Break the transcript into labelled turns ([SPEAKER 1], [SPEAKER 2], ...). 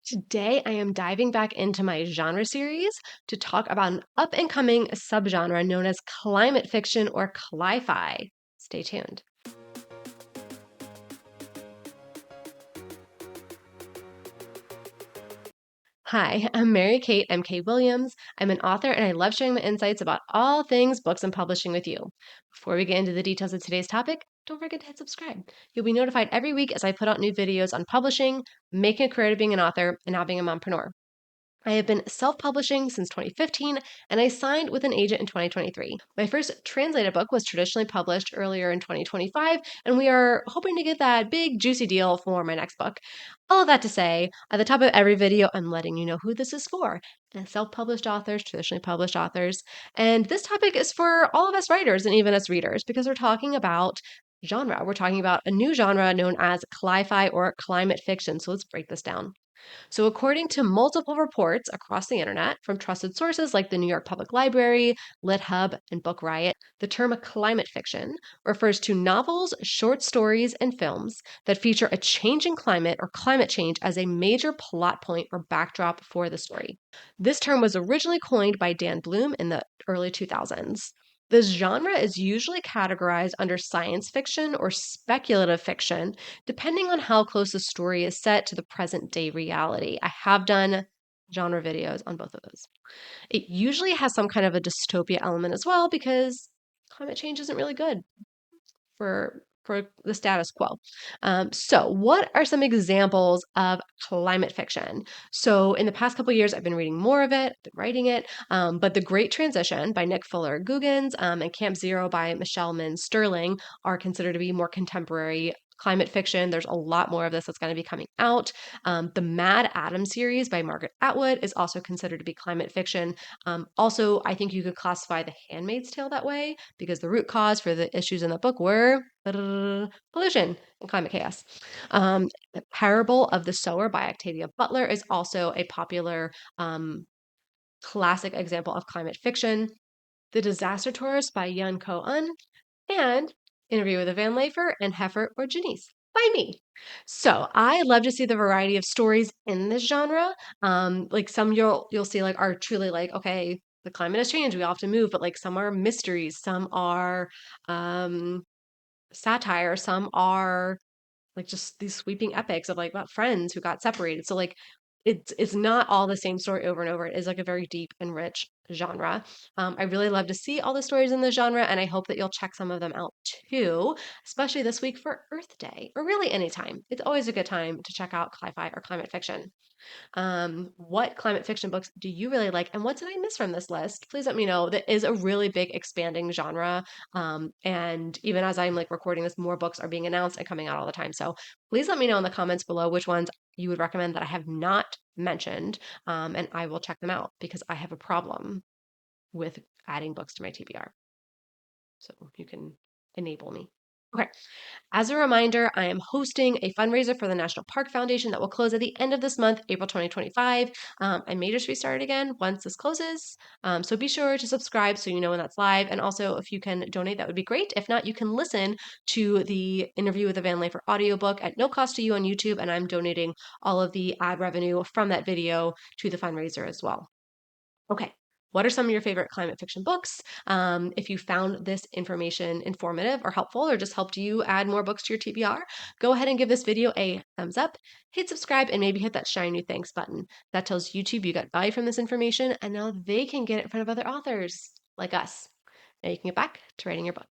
[SPEAKER 1] Today, I am diving back into my genre series to talk about an up and coming subgenre known as climate fiction or CliFi. Stay tuned. Hi, I'm Mary Kate M.K. Williams. I'm an author and I love sharing my insights about all things books and publishing with you. Before we get into the details of today's topic, don't forget to hit subscribe. You'll be notified every week as I put out new videos on publishing, making a career of being an author, and now being a mompreneur. I have been self-publishing since 2015, and I signed with an agent in 2023. My first translated book was traditionally published earlier in 2025, and we are hoping to get that big, juicy deal for my next book. All of that to say, at the top of every video, I'm letting you know who this is for. Self-published authors, traditionally published authors. And this topic is for all of us writers and even us readers, because we're talking about genre. We're talking about a new genre known as CliFi or climate fiction. So let's break this down. So, according to multiple reports across the internet from trusted sources like the New York Public Library, LitHub, and BookRiot, the term climate fiction refers to novels, short stories, and films that feature a changing climate or climate change as a major plot point or backdrop for the story. This term was originally coined by Dan Bloom in the early 2000s. This genre is usually categorized under science fiction or speculative fiction, depending on how close the story is set to the present day reality. I have done genre videos on both of those. It usually has some kind of a dystopia element as well because climate change isn't really good for the status quo. So, what are some examples of climate fiction? So, in the past couple of years, I've been reading more of it, been writing it. But The Great Transition by Nick Fuller Googins and Camp Zero by Michele Sterling are considered to be more contemporary climate fiction. There's a lot more of this that's going to be coming out. The Madd Addam series by Margaret Atwood is also considered to be climate fiction. Also, I think you could classify The Handmaid's Tale that way because the root cause for the issues in the book were pollution and climate chaos. The Parable of the Sower by Octavia Butler is also a popular classic example of climate fiction. The Disaster Tourist by Yun Ko Un, and Interview with a Van Lafer and Heifer or Janice by me. So I love to see the variety of stories in this genre. Like some you'll see like are truly like, okay, the climate has changed, we all have to move, but like some are mysteries, some are um satire, some are like just these sweeping epics of like about friends who got separated. So like it's not all the same story over and over. It is like a very deep and rich genre. I really love to see all the stories in the genre, and I hope that you'll check some of them out too, especially this week for Earth Day, or really anytime. It's always a good time to check out sci-fi or climate fiction. What climate fiction books do you really like, and what did I miss from this list? Please let me know. That is a really big expanding genre. And even as I'm like recording this, more books are being announced and coming out all the time. So please let me know in the comments below which ones you would recommend that I have not mentioned, and I will check them out because I have a problem with adding books to my TBR. So you can enable me. Okay. As a reminder, I am hosting a fundraiser for the National Park Foundation that will close at the end of this month, April 2025. I may just restart it again once this closes. So be sure to subscribe so you know when that's live. And also, if you can donate, that would be great. If not, you can listen to the Interview with a Van Lafer audiobook at no cost to you on YouTube. And I'm donating all of the ad revenue from that video to the fundraiser as well. Okay. What are some of your favorite climate fiction books? If you found this information informative or helpful or just helped you add more books to your TBR, go ahead and give this video a thumbs up, hit subscribe, and maybe hit that shiny new thanks button. That tells YouTube you got value from this information and now they can get it in front of other authors like us. Now you can get back to writing your book.